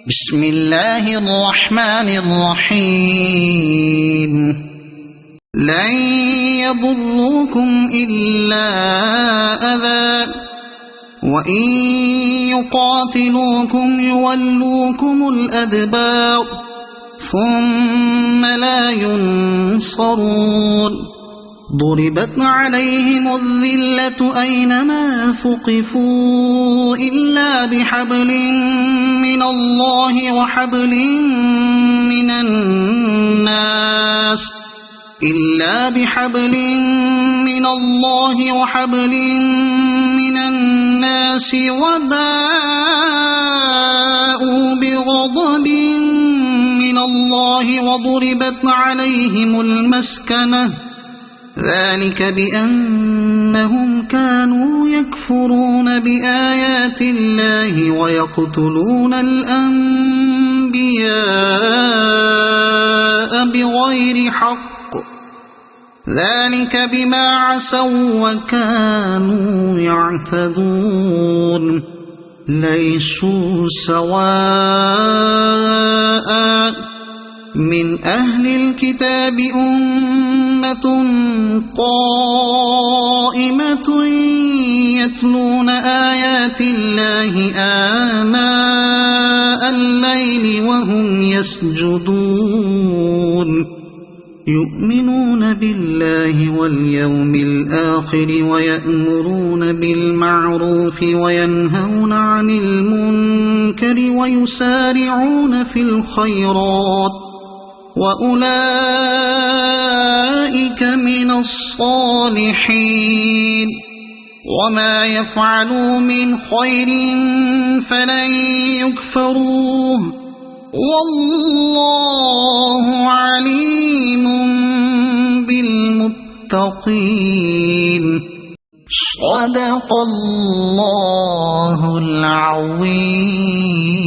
بسم الله الرحمن الرحيم لن يضروكم إلا أذى وإن يقاتلوكم يولوكم الأدبار ثم لا ينصرون ضربت عليهم الذلة أينما ثقفوا إلا بحبل من الله وحبل من الناس وباءوا بغضب من الله وضربت عليهم المسكنة ذلك بأنهم كانوا يكفرون بآيات الله ويقتلون الأنبياء بغير حق ذلك بما عصوا وكانوا يعتدون ليسوا سواء من أهل الكتاب أمة قائمة يتلون آيات الله آناء الليل وهم يسجدون يؤمنون بالله واليوم الآخر ويأمرون بالمعروف وينهون عن المنكر ويسارعون في الخيرات وأولئك من الصالحين وما يفعلوا من خير فلن يكفروه والله عليم بالمتقين صدق الله العظيم.